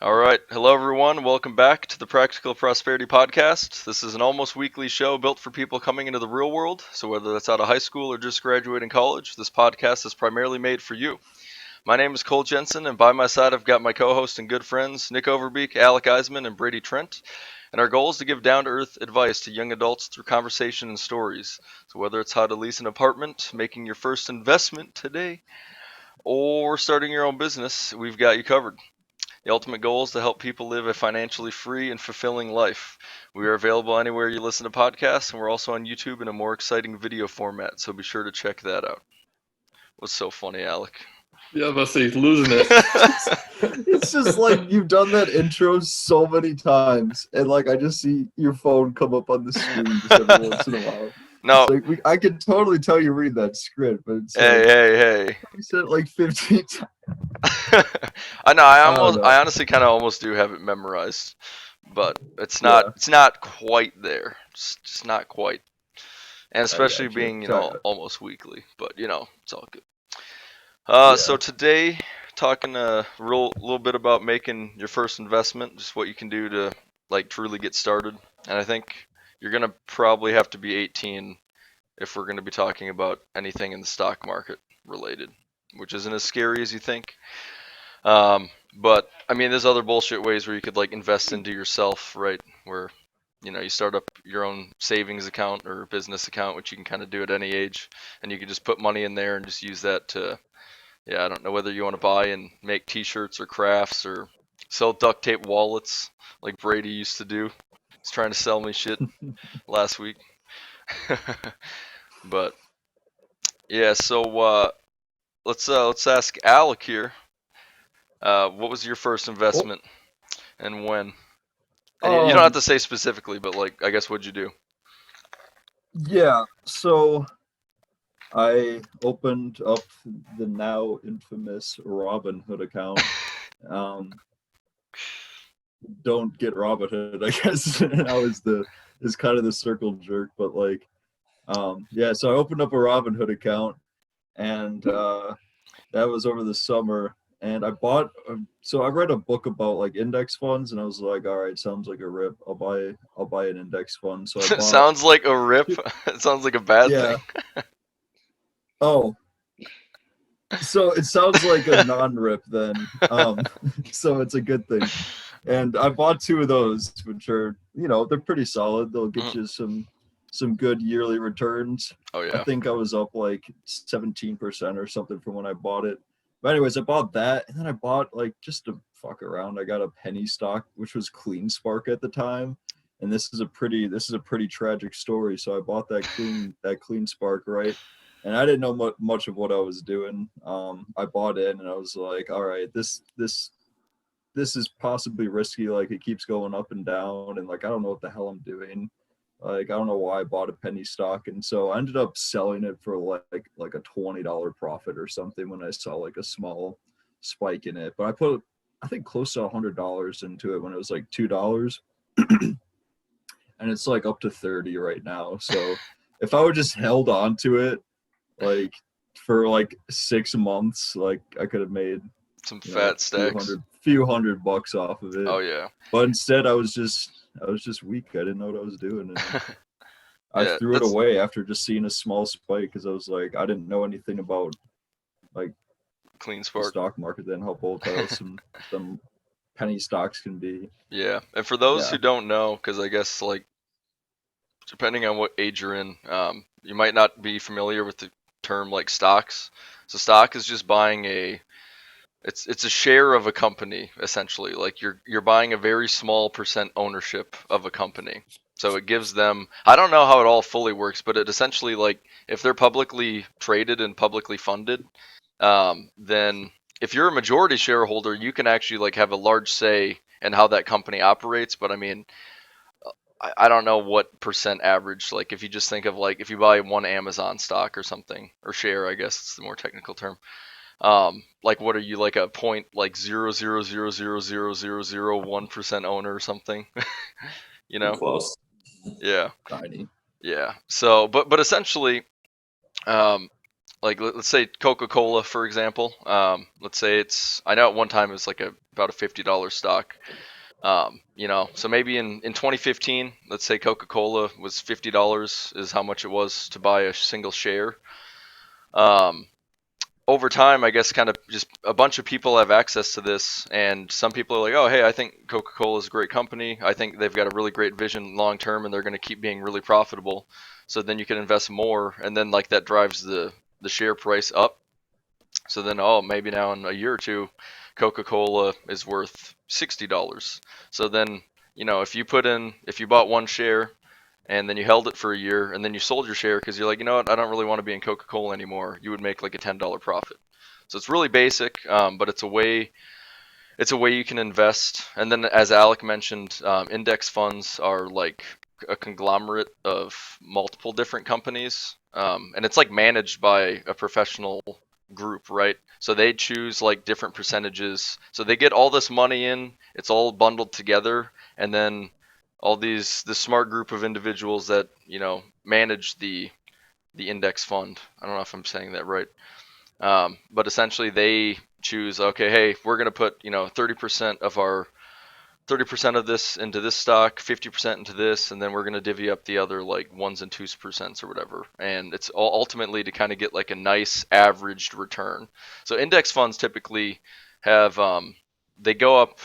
All right. Hello, everyone. Welcome back to the Practical Prosperity Podcast. This is an almost weekly show built for people coming into the real world. So, whether that's out of high school or just graduating college, this podcast is primarily made for you. My name is Cole Jensen, and by my side, I've got my co host and good friends, Nick Overbeek, Alec Eisman, and Brady Trent. And our goal is to give down to earth advice to young adults through conversation and stories. So, whether it's how to lease an apartment, making your first investment today, or starting your own business, we've got you covered. The ultimate goal is to help people live a financially free and fulfilling life. We are available anywhere you listen to podcasts, and we're also on YouTube in a more exciting video format, so be sure to check that out. What's so funny, Alec? Yeah, but he's losing it. It's just like you've done that intro so many times, and like I just see your phone come up on the screen just every once in a while. No, It's like I can totally tell you read that script, but it's hey, like hey, we said it like 15 times. hey. I know. I I don't almost, know. I honestly kind of almost do have it memorized, but it's not. Yeah, It's not quite there. It's just not quite, and I especially gotcha. being Try it. almost weekly. But it's all good. So Yeah. today, talking a little bit about making your first investment, just what you can do to like truly get started. And I think you're gonna probably have to be 18 if we're gonna be talking about anything in the stock market related, which isn't as scary as you think. But I mean, there's other bullshit ways where you could like invest into yourself, right? Where you start up your own savings account or business account, which you can kind of do at any age, and you can just put money in there and just use that to I don't know whether you want to buy and make T-shirts or crafts or sell duct tape wallets like Brady used to do. He's trying to sell me shit last week. But yeah, so let's ask Alec here. What was your first Well, investment and when? And you don't have um, to say specifically, but like I guess what'd you do? yeah. So I opened up the now infamous Robinhood account. Um, don't get Robinhood, I guess. I was the is kind of the circle jerk, but like yeah, so I opened up a Robinhood account and that was over the summer and I bought so I read a book about like index funds and I was like, all right, sounds like a rip. I'll buy an index fund. So I bought Sounds like a rip. It sounds like a bad thing. yeah. Oh, so it sounds like a non-rip then. So it's a good thing. And I bought two of those, which are, they're pretty solid. They'll get Mhm. you some good yearly returns. Oh I yeah. think I was up like 17% or something from when I bought it. But anyways, I bought that, and then I bought like just to fuck around. I got a penny stock, which was Clean Spark at the time, and this is a pretty tragic story. So I bought that Clean Spark, right? And I didn't know much of what I was doing. I bought in, and I was like, all right, this is possibly risky. Like it keeps going up and down, and like I don't know what the hell I'm doing. Like I don't know why I bought a penny stock, and so I ended up selling it for like a $20 profit or something when I saw like a small spike in it. But I think close to $100 into it when it was like $2, and it's like up to 30 right now. So if I would just held on to it like for like 6 months, like I could have made Some a fat stacks. few hundred bucks off of it. Oh yeah. But instead I was just weak. I didn't know what I was doing, and I Yeah, threw it that's away after just seeing a small spike because I was like, I didn't know anything about like clean the spark. stock market, then how volatile some penny stocks can be. Yeah, and for those Yeah. who don't know, because I guess like depending on what age you're in, you might not be familiar with the term like stocks. So stock is just buying it's a share of a company essentially. Like you're buying a very small percent ownership of a company. So it gives them I don't know how it all fully works, but it essentially like if they're publicly traded and publicly funded, then if you're a majority shareholder, you can actually like have a large say in how that company operates. But I mean, I don't know what percent average. Like if you just think of like if you buy one Amazon stock or something or share, I guess it's the more technical term. Like what are you like a point like 0.0000001% owner or something? you Too know? close. Yeah, Tiny. yeah. So, but essentially, um, let's say Coca-Cola, for example. Let's say I know at one time it was like about a $50 stock. So maybe in 2015, let's say Coca-Cola was $50 is how much it was to buy a single share. Over time, I guess kind of just a bunch of people have access to this, and some people are like, oh, hey, I think Coca-Cola is a great company. I think they've got a really great vision long term, and they're going to keep being really profitable. So then you can invest more, and then like that drives the share price up. So then, oh, maybe now in a year or two, Coca-Cola is worth $60. So then, if you bought one share and then you held it for a year and then you sold your share because you're like, you know what, I don't really want to be in Coca-Cola anymore, you would make like a $10 profit. So it's really basic, but it's a way you can invest. And then, as Alec mentioned, index funds are like a conglomerate of multiple different companies, and it's like managed by a professional group, right? So they choose like different percentages. So they get all this money in, it's all bundled together, and then this smart group of individuals that manage the index fund. I don't know if I'm saying that right. But essentially they choose, okay, hey, we're going to put 30% of this into this stock, 50% into this, and then we're going to divvy up the other like 1s and 2% or whatever. And it's all ultimately to kind of get like a nice averaged return. So index funds typically have they go up.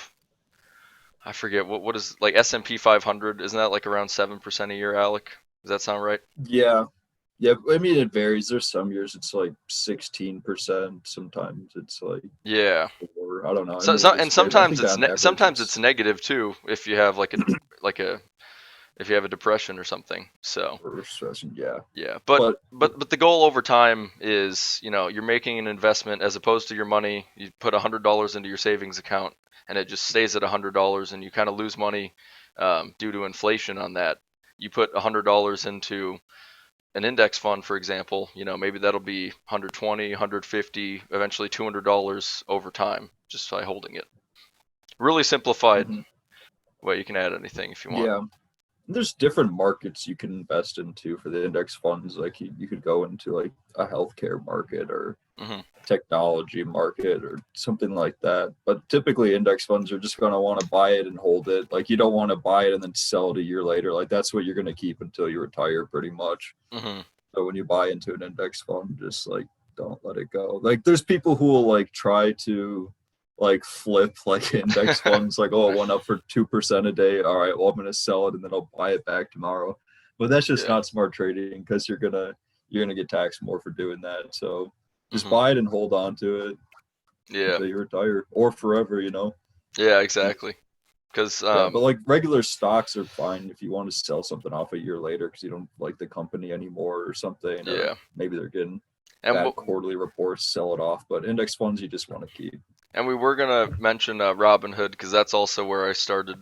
I forget what is like S&P 500. Isn't that like around 7% a year, Alec? Does that sound right? Yeah. Yeah, I mean it varies. There's some years it's like 16%. Sometimes it's like Yeah. 4. I don't know. I So, mean, so it and just varies. I sometimes think on average sometimes it's it's negative too if you have like a if you have a depression or something. So recession. Yeah, yeah, but but but the goal over time is you're making an investment as opposed to your money. You put $100 into your savings account and it just stays at $100 and you kind of lose money due to inflation on that. You put $100 into an index fund, for example, maybe that'll be 120, 150, eventually $200 over time just by holding it. Really simplified mhm. way. You can add anything if you want. Yeah. There's different markets you can invest into for the index funds. Like you could go into like a healthcare market or Hmm. technology market or something like that. But typically index funds are just going to want to buy it and hold it. Like you don't want to buy it and then sell it a year later. Like that's what you're going to keep until you retire pretty much. Hmm. So when you buy into an index fund, just like don't let it go. Like there's people who will like try to like flip like index funds, like, oh, it went up for 2% a day. All right, well, I'm gonna sell it and then I'll buy it back tomorrow. But that's just Yeah. not smart trading because you're gonna get taxed more for doing that. So just Hmm. buy it and hold on to it Yeah. until you retire or forever. Yeah. Exactly. Because Yeah, but like regular stocks are fine if you want to sell something off a year later because you don't like the company anymore or something, or yeah. maybe they're getting And bad what quarterly reports, sell it off. But index funds you just want to keep. and we were gonna mention Robinhood because that's also where I started.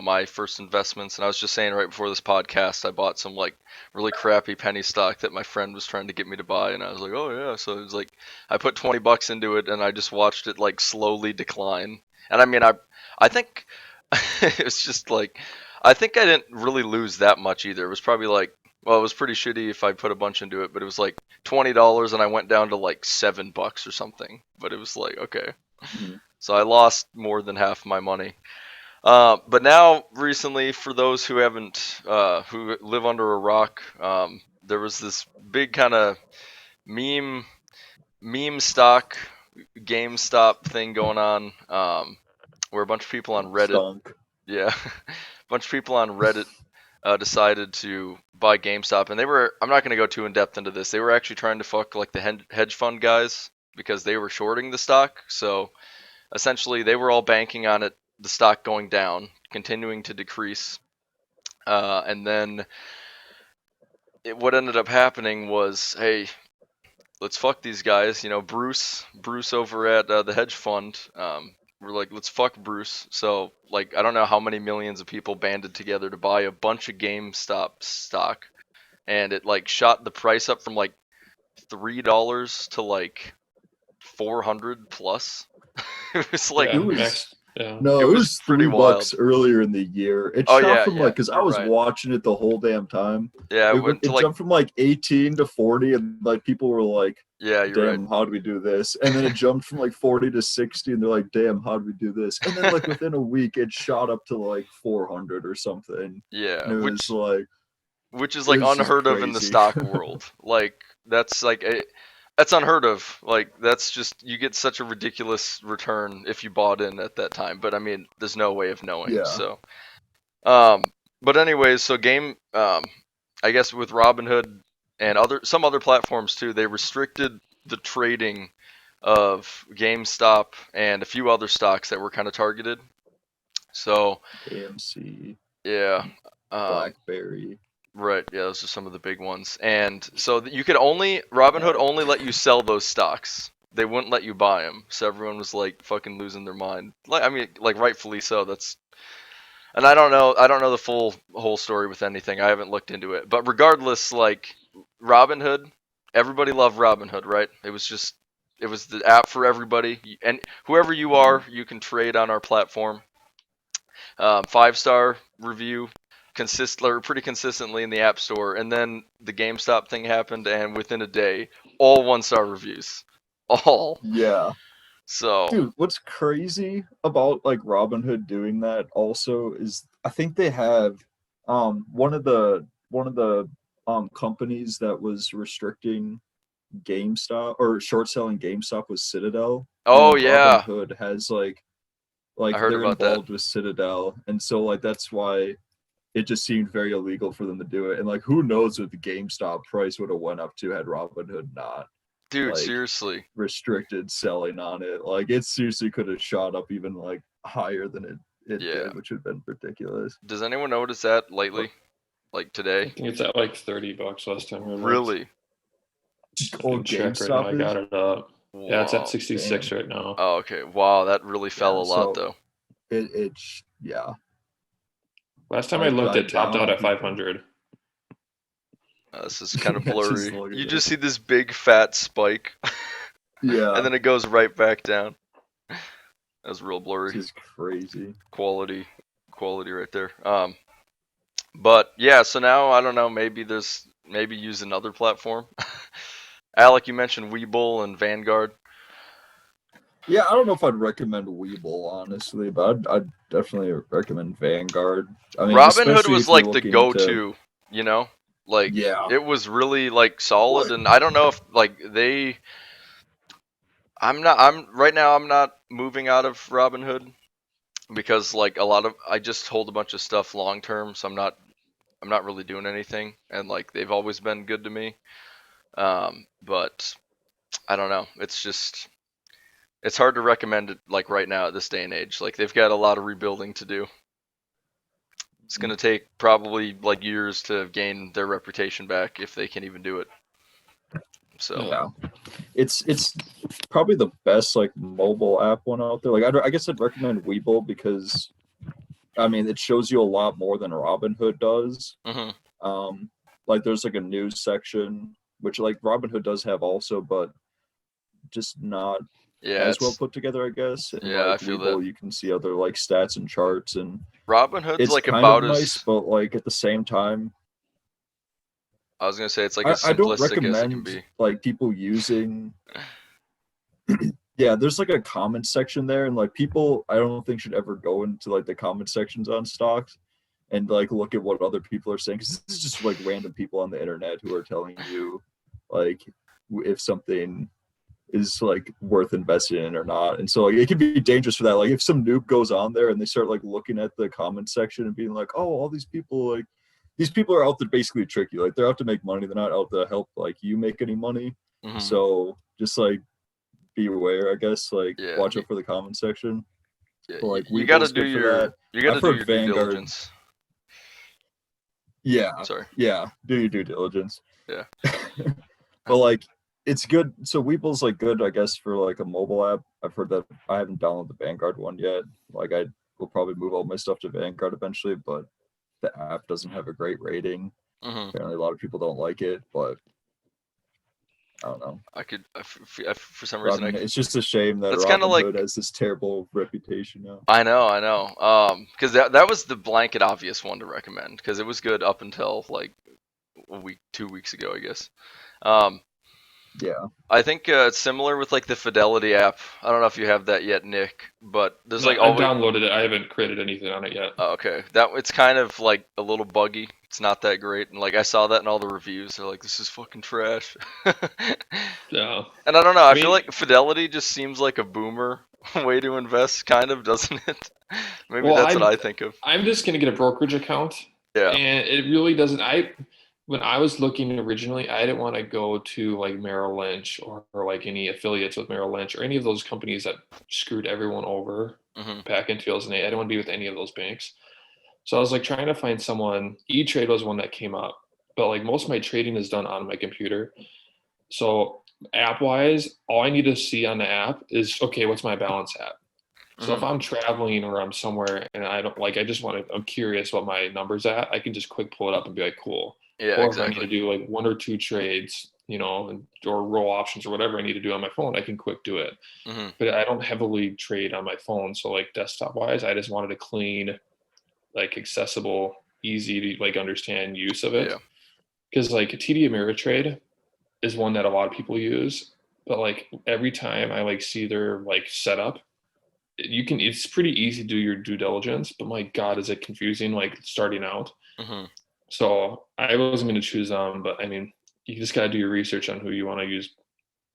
My first investments, and I was just saying right before this podcast, I bought some like really crappy penny stock that my friend was trying to get me to buy, and I was like, oh yeah. So it was like I put $20 into it, and I just watched it like slowly decline. And I mean, I think it was just like I think I didn't really lose that much either. It was probably like well, it was pretty shitty if I put a bunch into it, but it was like $20, and I went down to like $7 or something. But it was like okay, Mhm. so I lost more than half my money. But now, recently, for those who haven't, who live under a rock, there was this big kind of meme, meme stock, GameStop thing going on, where a bunch of people on Reddit, Stunk. yeah, a bunch of people on Reddit decided to buy GameStop, and I'm not going to go too in depth into this. They were actually trying to fuck like the hedge fund guys because they were shorting the stock. So essentially, they were all banking on the stock going down, continuing to decrease. And then what ended up happening was, hey, let's fuck these guys. Bruce over at the hedge fund. We're like, let's fuck Bruce. So, like, I don't know how many millions of people banded together to buy a bunch of GameStop stock, and it like shot the price up from like $3 to like 400 plus. It was like, Yeah, Who is max Yeah. No, It it was was pretty $3 wild. earlier in the year. It Oh, shot yeah, from yeah, because I you're was right. watching it the whole damn time. Yeah, it went to It like, jumped from like 18 to 40, and like people were like, yeah, you're "Damn, right. how do we do this?" And then it jumped from like 40 to 60, and they're like, "Damn, how do we do this?" And then like within a week, it shot up to like 400 or something, Yeah, and it was like, which is it like was just unheard of in the crazy. stock world. Like that's like that's unheard of. Like that's just you get such a ridiculous return if you bought in at that time. But I mean, there's no way of knowing. Yeah. So, but anyways, so I guess with Robinhood and some other platforms too, they restricted the trading of GameStop and a few other stocks that were kind of targeted. So AMC, yeah, um, BlackBerry. right. Yeah, those are some of the big ones. And so you could only Robinhood only let you sell those stocks. They wouldn't let you buy them. So everyone was like fucking losing their mind. Like I mean, like rightfully so. And I don't know the whole story with anything. I haven't looked into it. But regardless, like Robinhood, everybody loved Robinhood, right? It was the app for everybody. And whoever you are, you can trade on our platform. 5-star review pretty consistently in the App Store, and then the GameStop thing happened, and within a day, all 1-star reviews, all. Yeah. So Dude, what's crazy about like Robinhood doing that also is I think they have one of the companies that was restricting GameStop or short selling GameStop was Citadel. And oh then yeah, Robinhood has I like heard they're about that. involved with Citadel. And so like that's why it just seemed very illegal for them to do it. And like who knows what the GameStop price would have went up to had Robinhood not Dude, like seriously. restricted selling on it. Like it seriously could have shot up even like higher than it Yeah. did, which would have been ridiculous. Does anyone know what it's at lately? Like I today? think it's at like $30 last time I looked. Really? I Oh, can check right now. I GameStop got is? it up. Yeah, it's at Wow. 66 Damn. right now. Oh, okay. Wow, that really fell Yeah, a lot so though. yeah. Last time I looked, it topped out down at people. 500. This is kind of Yeah, just blurry. look at You it. just see this big fat spike, Yeah, and then it goes right back down. That's real it's blurry. just crazy. Quality right there. But yeah, so now I don't know, maybe use another platform. Alec, you mentioned Webull and Vanguard. Yeah, I don't know if I'd recommend Webull honestly, but I'd definitely recommend Vanguard. I mean, Robinhood especially was if you're like the looking to, go-to, you know? Like yeah. it was really like solid, and I don't know if like I'm right now I'm not moving out of Robinhood because like I just hold a bunch of stuff long term, so I'm not really doing anything, and like they've always been good to me. But I don't know. It's hard to recommend it like right now at this day and age. Like they've got a lot of rebuilding to do. It's gonna take probably like years to gain their reputation back if they can even do it. So Yeah, it's probably the best like mobile app one out there. Like I guess I'd recommend Webull because I mean it shows you a lot more than Robinhood does. mhm. Like there's like a news section which like Robinhood does have also, but just not Yeah, as well put together, I guess. And yeah, I like feel that. Webull, you can see other like stats and charts, and Robinhood's it's like kind of about nice, as but like at the same time, I was gonna say it's like I, as I don't simplistic as it can recommend be. like people using. Yeah, there's like a comment section there, and like people, I don't think should ever go into like the comment sections on stocks and like look at what other people are saying because this is just like random people on the internet who are telling you like if something is like worth investing in or not. And so like it can be dangerous for that. Like if some noob goes on there and they start like looking at the comment section and being like, oh, all these people like these people are out to basically trick you. Like they're out to make money. They're not out to help like you make any money. Mhm. So just like be aware, I guess. Like Yeah, watch out for the comment section. yeah. But like You got to Weeble's do good for that. I've heard your due Vanguard. diligence. Yeah, Sorry. yeah. Do your due diligence. Yeah. But like it's good. So Weeble's like good, I guess, for like a mobile app. I've heard that. I haven't downloaded the Vanguard one yet. Like I will probably move all my stuff to Vanguard eventually, but the app doesn't have a great rating. Mhm. Apparently, a lot of people don't like it, but I don't know. For some reason, It's just a shame that That's kinda like- Robinhood has this terrible reputation now. I know. Because that was the blanket obvious one to recommend because it was good up until like a week, 2 weeks ago, I guess. Yeah. I think it's similar with like the Fidelity app. I don't know if you have that yet, Nick, but there's No, like I've always. downloaded it. I haven't created anything on it yet. Oh, okay, that it's kind of like a little buggy. It's not that great, and like I saw that in all the reviews. They're like, "This is fucking trash." No. And I don't know. I feel mean- like Fidelity just seems like a boomer way to invest, kind of, doesn't it? Maybe Well, that's what I think of. I'm just gonna get a brokerage account, Yeah. and it really doesn't. When I was looking originally, I didn't want to go to like Merrill Lynch or like any affiliates with Merrill Lynch or any of those companies that screwed everyone over Hmm. back in 2008. I didn't want to be with any of those banks. So I was like trying to find someone. E-Trade was one that came up, but like most of my trading is done on my computer. So app wise, all I need to see on the app is, okay, what's my balance at? So if I'm traveling or I'm somewhere and I don't like, I just want to, I'm curious what my number's at, I can just quick pull it up and be like, cool. Yeah, Or exactly. if I need to do like 1 or 2 trades, or roll options or whatever I need to do on my phone, I can quick do it. Hmm. But I don't heavily trade on my phone. So like desktop wise, I just wanted a clean, like accessible, easy to like understand use of it. Yeah. Because like TD Ameritrade is one that a lot of people use, but like every time I like see their like setup, it's pretty easy to do your due diligence, but my God, is it confusing like starting out. Hmm. So I wasn't going to choose them, but I mean, you just got to do your research on who you want to use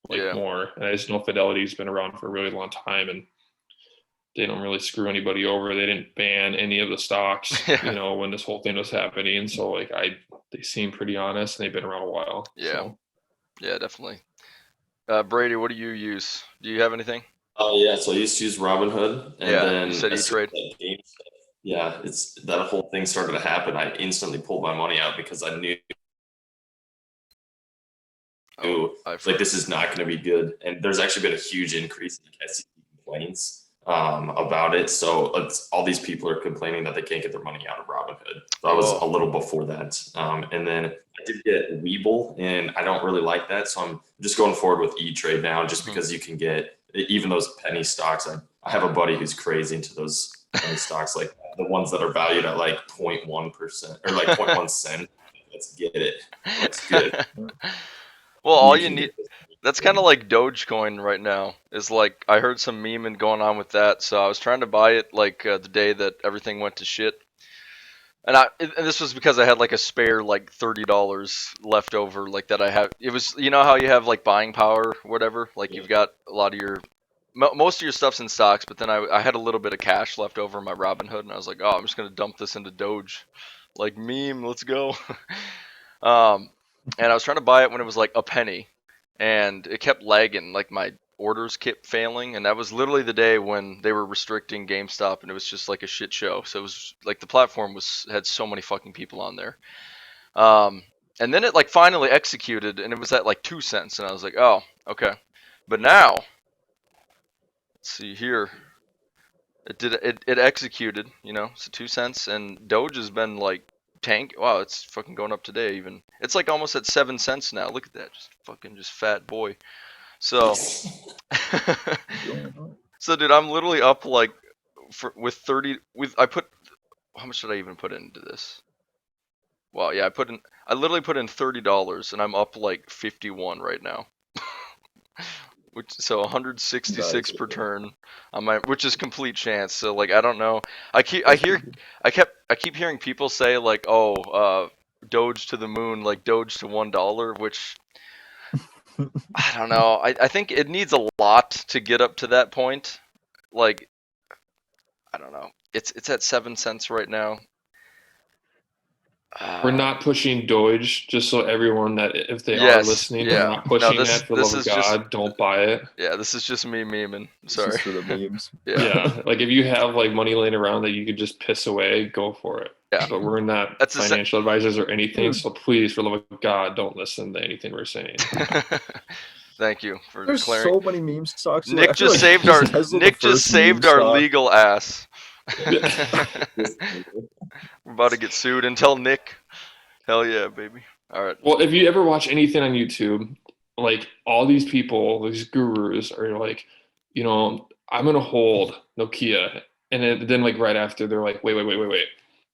Yeah. more. And I just know Fidelity's been around for a really long time and they don't really screw anybody over. They didn't ban any of the stocks, Yeah. when this whole thing was happening. And so like they seem pretty honest and they've been around a while. Yeah. So. Yeah, definitely. Brady, what do you use? Do you have anything? Oh yeah, so I used to use Robinhood, and Yeah, then you said as soon E-Trade. as that game stuff, yeah, it's that whole thing started to happen. I instantly pulled my money out because I knew like this is not going to be good. And there's actually been a huge increase in SEC complaints about it. So all these people are complaining that they can't get their money out of Robinhood. So I was a little before that, and then I did get Webull, and I don't really like that. So I'm just going forward with E-Trade now, just because you can get even those penny stocks. I have a buddy who's crazy into those penny stocks, like the ones that are valued at like 0.1% or like 0.1 cent. Let's get it. Let's get it. Well, all you need, that's kind of like Dogecoin right now. Is like I heard some meme going on with that, so I was trying to buy it like the day that everything went to shit. And this was because I had like a spare like $30 left over, like that I have. It was, you know how you have like buying power, whatever. Like you've got a lot of your, most of your stuff's in stocks, but then I had a little bit of cash left over in my Robinhood, and I was like, oh, I'm just gonna dump this into Doge, like meme, let's go. And I was trying to buy it when it was like a penny, and it kept lagging. Like my orders kept failing, and that was literally the day when they were restricting GameStop, and it was just like a shit show. So it was like the platform had so many fucking people on there. And then it like finally executed, and it was at like 2 cents, and I was like, oh, okay. But now, let's see here. It executed, so 2 cents, and Doge has been like tank. Wow, it's fucking going up today even. It's like almost at 7 cents now. Look at that, just fat boy. So, so dude, I'm literally up like with 30. I put, how much did I even put into this? Wow, yeah, I literally put in $30, and I'm up like 51 right now. So 166 per turn on which is complete chance. So like I don't know. I keep hearing people say like, oh, Doge to the moon, like Doge to $1, which I don't know. I think it needs a lot to get up to that point. Like I don't know. It's at 7 cents right now. We're not pushing Doge, just so everyone that if they are listening, we're not pushing that. For the love of God, don't buy it. Yeah, this is just me memeing. Sorry. This is for the memes. Yeah, like if you have like money laying around that you could just piss away, go for it. Yeah. But we're not financial advisors or anything, so please, for the love of God, don't listen to anything we're saying. Thank you for There's declaring. so many meme stocks. Nick just saved our legal ass. We're about to get sued. And tell Nick. Hell yeah, baby. All right. Well, if you ever watch anything on YouTube, like all these people, these gurus are like, I'm gonna hold Nokia, and then like right after they're like, wait,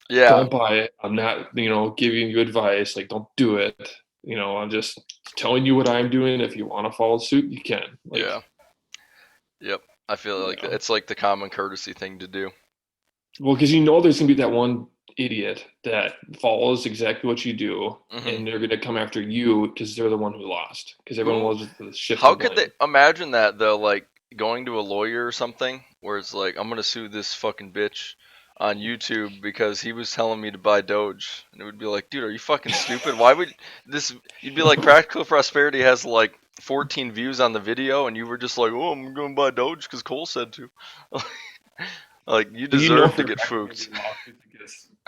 Yeah. don't buy it. I'm not, giving you advice. Like, don't do it. I'm just telling you what I'm doing. If you want to follow suit, you can. Like, yeah. Yep. I feel like Yeah. it's like the common courtesy thing to do. Well, because there's gonna be that one idiot that follows exactly what you do, and they're gonna come after you because they're the one who lost. Because everyone was the shift. How could they imagine that though? Like going to a lawyer or something, where it's like, I'm gonna sue this fucking bitch on YouTube because he was telling me to buy Doge, and it would be like, dude, are you fucking stupid? Why would this? You'd be like, Practical Prosperity has like 14 views on the video, and you were just like, oh, I'm gonna buy Doge because Cole said to. Like, you deserve to get fooked.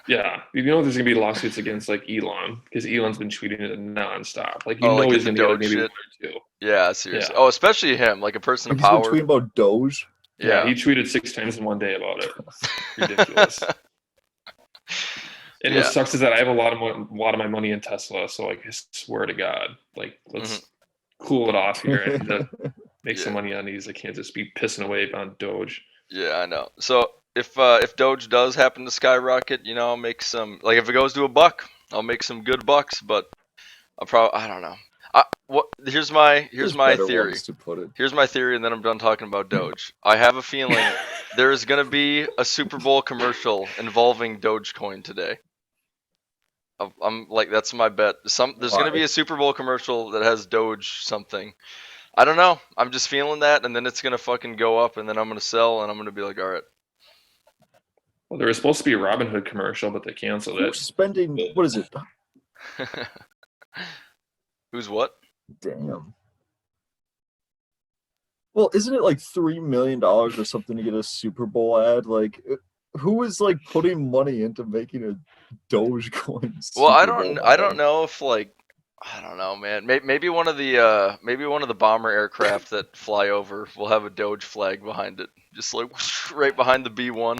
Yeah, there's gonna be lawsuits against like Elon because Elon's been tweeting it nonstop. Like, like he's the gonna Doge get maybe shit. 1 or 2. Yeah, seriously. Yeah. Oh, especially him, like a person of He's been power. tweeting about Doge. Yeah, he tweeted 6 times in one day about it. Ridiculous. And what sucks is that I have a lot of my money in Tesla, so like I swear to God, like let's cool it off here and make some money on these. I can't just be pissing away on Doge. Yeah, I know. So if Doge does happen to skyrocket, I'll make some, like if it goes to $1, I'll make some good bucks, but I don't know. Here's my theory. Here's my theory, and then I'm done talking about Doge. I have a feeling there is gonna be a Super Bowl commercial involving Dogecoin today. I'm like, that's my bet. There's gonna be a Super Bowl commercial that has Doge something. I don't know. I'm just feeling that, and then it's gonna fucking go up, and then I'm gonna sell, and I'm gonna be like, all right. Well, there was supposed to be a Robinhood commercial, but they canceled it. Spending, what is it? Who's what? Damn. Well, isn't it like $3 million or something to get a Super Bowl ad? Like, who is like putting money into making a Dogecoin? Well, I don't know if like, I don't know, man. Maybe one of the bomber aircraft that fly over will have a Doge flag behind it, just like right behind the B-1.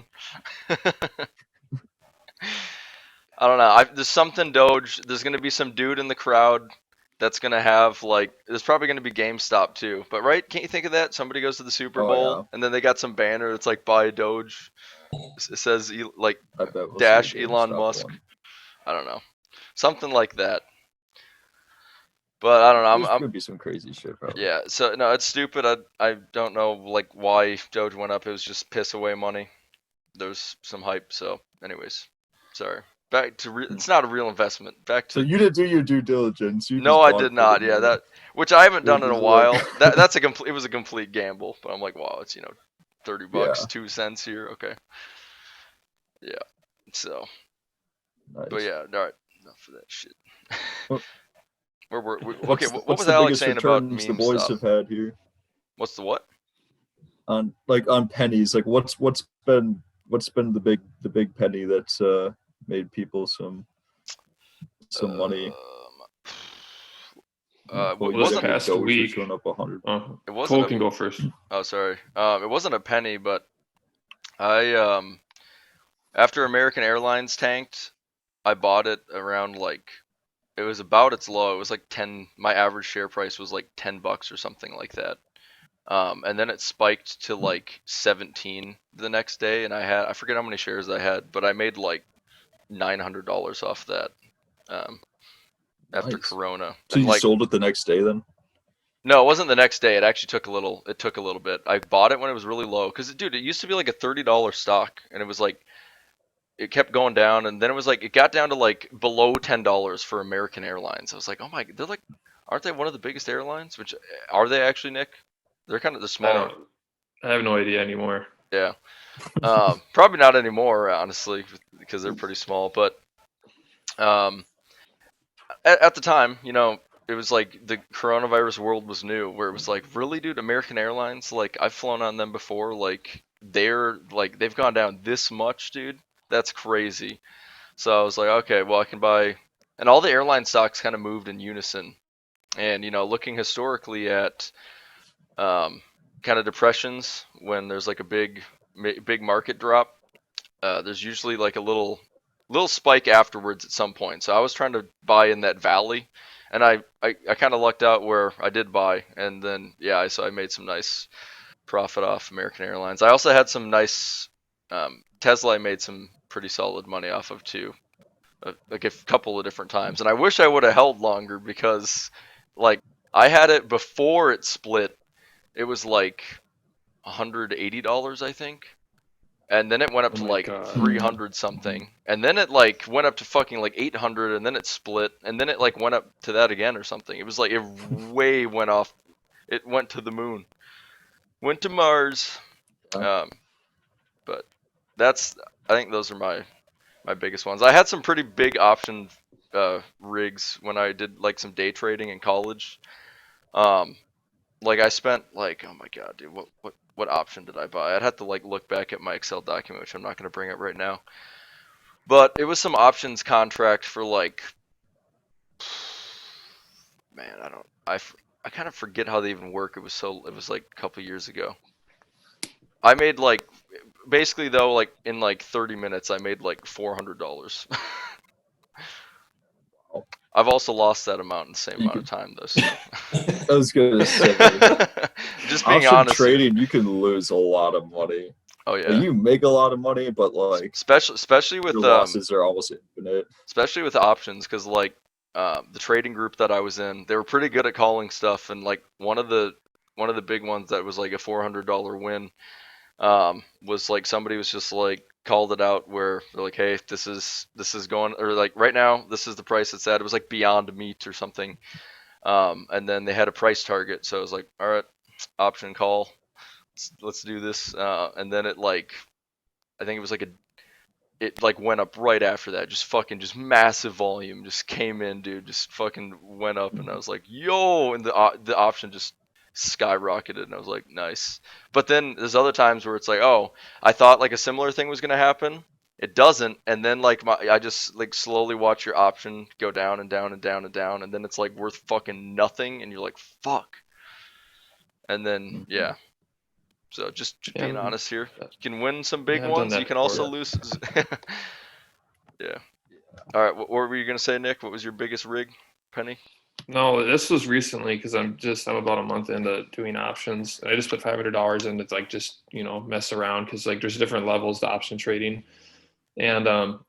I don't know. There's something Doge. There's gonna be some dude in the crowd that's gonna have like. There's probably gonna be GameStop too. But right, can't you think of that? Somebody goes to the Super Bowl and then they got some banner that's like buy Doge. It says like dash Elon Musk. I don't know, something like that. But I don't know. There's gonna be some crazy shit, probably. Yeah. So no, it's stupid. I don't know like why Doge went up. It was just piss away money. There's some hype. So, anyways, sorry. Back to it's not a real investment. Back to. So you didn't do your due diligence. No, I did not. Yeah, that which I haven't done in a while. That's a complete. It was a complete gamble. But I'm like, wow, it's $30, 2 cents here. Okay. Yeah. So. Nice. But yeah, all right. Enough of that shit. Well, okay, what was Alex saying about meme the boys stuff? have had here? What's the what? On pennies, like what's been the big penny that's made people some money? This past week, going up 100. It wasn't. Cole can go first. Oh, sorry. It wasn't a penny, but I after American Airlines tanked, I bought it around like. It was about its low. It was like 10. My average share price was like $10 or something like that. And then it spiked to like 17 the next day, and I forget how many shares I had, but I made like $900 off that. After Corona. So you sold it the next day then? No, it wasn't the next day. It actually took a little. It took a little bit. I bought it when it was really low, because dude, it used to be like a $30 stock, and it was like. It kept going down, and then it was like it got down to like below $10 for American Airlines. I was like, oh my, they're like, aren't they one of the biggest airlines? Which are they actually, Nick? They're kind of the small. I have no idea anymore. Yeah, probably not anymore, honestly, because they're pretty small. But at the time, it was like the coronavirus world was new, where it was like, really, dude, American Airlines, like I've flown on them before, like they've gone down this much, dude. That's crazy. So I was like, okay, well I can buy, and all the airline stocks kind of moved in unison. And looking historically at kind of depressions, when there's like a big market drop, there's usually like a little spike afterwards at some point. So I was trying to buy in that valley, And I kind of lucked out where I did buy, and then so I made some nice profit off American Airlines. I also had some nice Tesla. I made some pretty solid money off of too, like a couple of different times. And I wish I would have held longer because, like, I had it before it split. It was like $180, I think. And then it went up Oh to my like God. 300 something. And then it like went up to fucking like 800, and then it split, and then it like went up to that again or something. It was like it way went off. It went to the moon. Went to Mars. But that's, I think those are my biggest ones. I had some pretty big option rigs when I did like some day trading in college. Like I spent like, oh my god, dude, what option did I buy? I'd have to like look back at my Excel document, which I'm not gonna bring up right now. But it was some options contract for like, man, I kind of forget how they even work. It was like a couple years ago. I made like, basically though, like in like 30 minutes, I made like $400. I've also lost that amount in the same amount of time though. So. I was gonna say, just being option honest trading, here. you can lose a lot of money. Oh yeah. Like, you make a lot of money, but like especially with your losses are almost infinite. especially with options, because like the trading group that I was in, they were pretty good at calling stuff, and like one of the big ones that was like a $400 win was like somebody was just like called it out where they're like, hey, this is going, or like right now this is the price it's at. It was like Beyond Meat or something, and then they had a price target, so I was like, all right, option call, let's do this, and then it like, I think it was like it like went up right after that, just massive volume just came in, dude, just fucking went up, and I was like, yo, and the option just skyrocketed, and I was like, nice. But then there's other times where it's like, oh, I thought like a similar thing was gonna happen, it doesn't, and then like I just like slowly watch your option go down and down and down and down, and then it's like worth fucking nothing, and you're like, fuck. And then so just being honest here, you can win some big ones, you can also lose. Yeah. All right, what were you gonna say, Nick? What was your biggest rig, Penny? No, this was recently because I'm about a month into doing options. I just put $500 in to like just mess around because like there's different levels to option trading, and on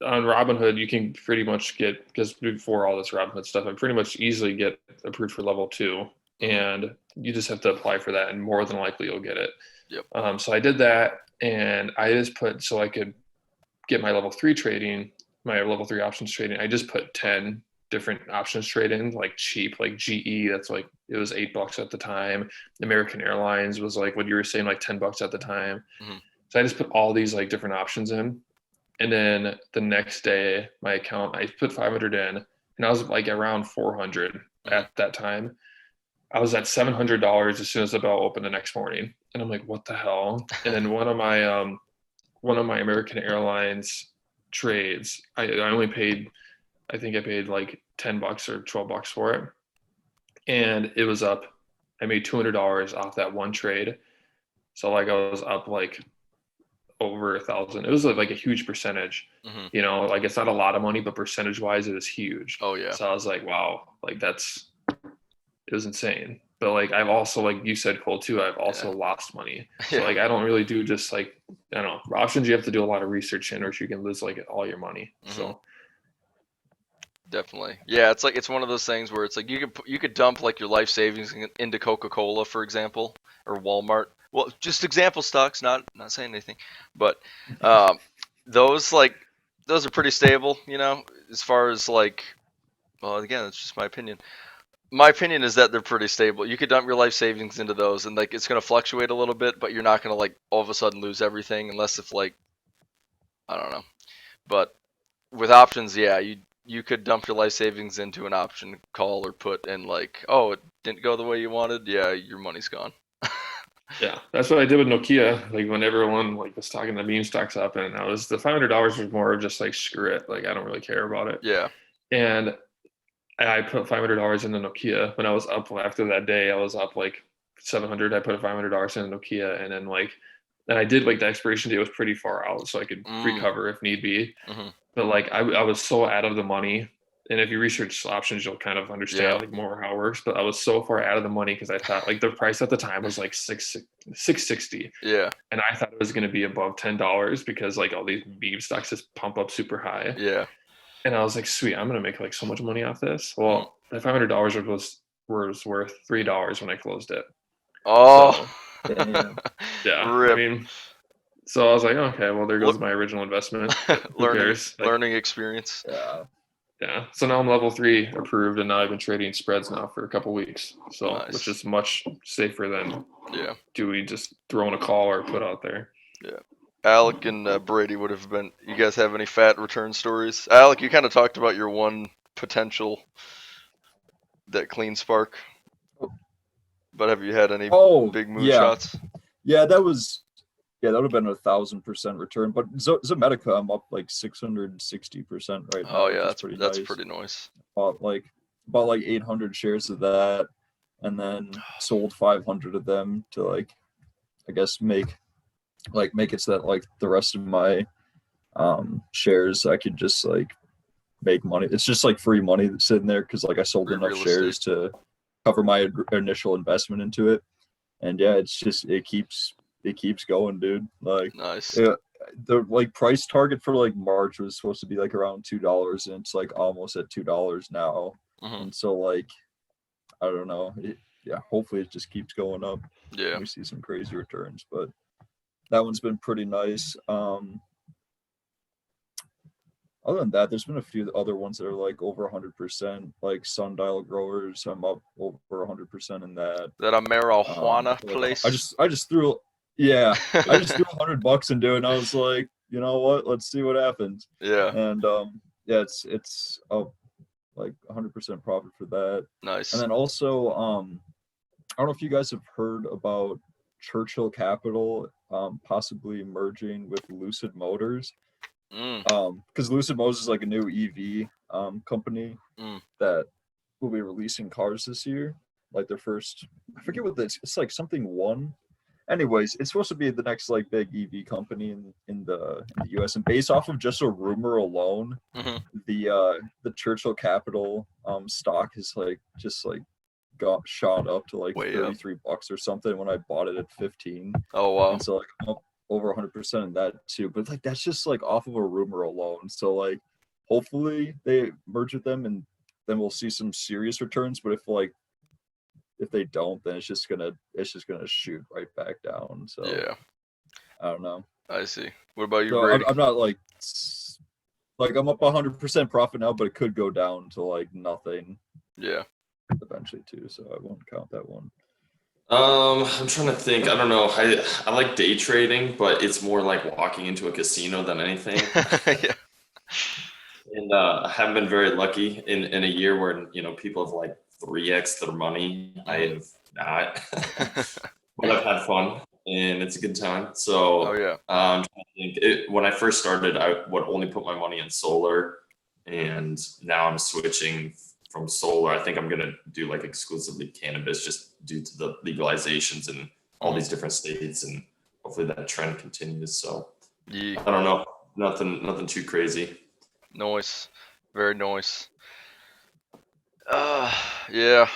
Robinhood you can pretty much get, because before all this Robinhood stuff, I pretty much easily get approved for level 2, and you just have to apply for that, and more than likely you'll get it. Yep. So I did that, and I just put, so I could get my level 3 trading, my level 3 options trading. I just put 10 different options trade in, like cheap, like GE. That's like, it was $8 at the time. American Airlines was like what you were saying, like $10 at the time. So I just put all these like different options in, and then the next day my account, I put 500 in, and I was like around 400 at that time. I was at $700 as soon as the bell opened the next morning, and I'm like, what the hell? And then one of my American Airlines trades, I only paid, I think I paid like $10 or $12 for it, and it was up. I made $200 off that one trade, so like I was up like over 1,000. It was like a huge percentage. Like it's not a lot of money, but percentage wise, it was huge. Oh yeah. So I was like, wow, like it was insane. But like I've also, like you said, Cole, too, I've also lost money. So like I don't really do just like, I don't know, options you have to do a lot of research in, or you can lose like all your money. So definitely, yeah, it's like, it's one of those things where it's like you could dump like your life savings into Coca-Cola, for example, or Walmart. Well, just example stocks, not saying anything, but those are pretty stable, as far as like, well, again, it's just my opinion. My opinion is that they're pretty stable. You could dump your life savings into those, and like it's gonna fluctuate a little bit, but you're not gonna like all of a sudden lose everything, unless if like, I don't know. But with options, yeah, you could dump your life savings into an option call or put, and like, oh, it didn't go the way you wanted, yeah, your money's gone. Yeah, that's what I did with Nokia. Like when everyone like was talking the meme stocks up, and I was, the $500 was more of just like, screw it, like I don't really care about it. Yeah. And I put $500 into Nokia when I was up. After that day, I was up like 700. I put $500 in Nokia, and then like, and I did, like the expiration date was pretty far out, so I could recover if need be. But like I was so out of the money And if you research options, you'll kind of understand Yeah. like more how it works. But I was so far out of the money because I thought like the price at the time was like 660, Yeah. and I thought it was going to be above $10 because like all these meme stocks just pump up super high. Yeah. And I was like, sweet, I'm gonna make like so much money off this. Well, that $500 was worth $3 when I closed it. Oh. So, Damn. yeah, Rip. I mean, so I was like, okay, well, there goes my original investment. Who cares? Like, learning experience. Yeah. yeah. So now I'm level 3 approved, and now I've been trading spreads now for a couple weeks. So Nice. which is much safer than Yeah. doing just throwing a call or put out there. Yeah. Alec and Brady would have been. You guys have any fat return stories? Alec, you kind of talked about your one potential, that clean spark. But have you had any big moonshots? Yeah, that would have been 1,000% return. But Zomedica, I'm up like 660% right now. Oh yeah, that's pretty that's nice. pretty nice. Bought like 800 shares of that, and then sold 500 of them to like, I guess make it so that like the rest of my shares I could just like make money. It's just like free money that's sitting there because like I sold Free enough real shares to cover my initial investment into it. And yeah, it's just it keeps going, dude. Like Nice. the like price target for like March was supposed to be like around $2, and it's like almost at $2 now. Mhm. And so like I don't know. Hopefully it just keeps going up. Yeah. We see some crazy returns, but that one's been pretty nice. Other than that, there's been a few other ones that are like over 100%, like Sundial Growers. I'm up over 100% in that. That a marijuana Like, place. I just threw $100 into it, and I was like, you know what? Let's see what happens. Yeah. And yeah, it's up like 100% profit for that. Nice. And then also, I don't know if you guys have heard about Churchill Capital possibly merging with Lucid Motors. Because Lucid Motors is like a new EV company that will be releasing cars this year. Like their first, I forget what this. It's like something one. Anyways, it's supposed to be the next like big EV company in the US, and based off of just a rumor alone, the Churchill Capital stock is like just like got shot up to like Way $33 or something when I bought it at 15. Oh wow. And so like I'm up over 100% in that too. But like that's just like off of a rumor alone. So like hopefully they merge with them, and then we'll see some serious returns. But if they don't, then it's just gonna shoot right back down. So yeah, I don't know. I see. What about you, So Brady? I'm not like I'm up 100% profit now, but it could go down to like nothing. Yeah. Eventually too, so I won't count that one. I'm trying to think. I don't know. I like day trading, but it's more like walking into a casino than anything. Yeah. And I haven't been very lucky in a year where people have like 3x their money. I have not, but I've had fun and it's a good time. So Oh yeah. I'm trying to think. When I first started, I would only put my money in solar, and now I'm switching from solar. I think I'm gonna do like exclusively cannabis, just due to the legalizations in all these different states, and hopefully that trend continues. So Yeah. I don't know, nothing too crazy. Nice. Very nice. Yeah.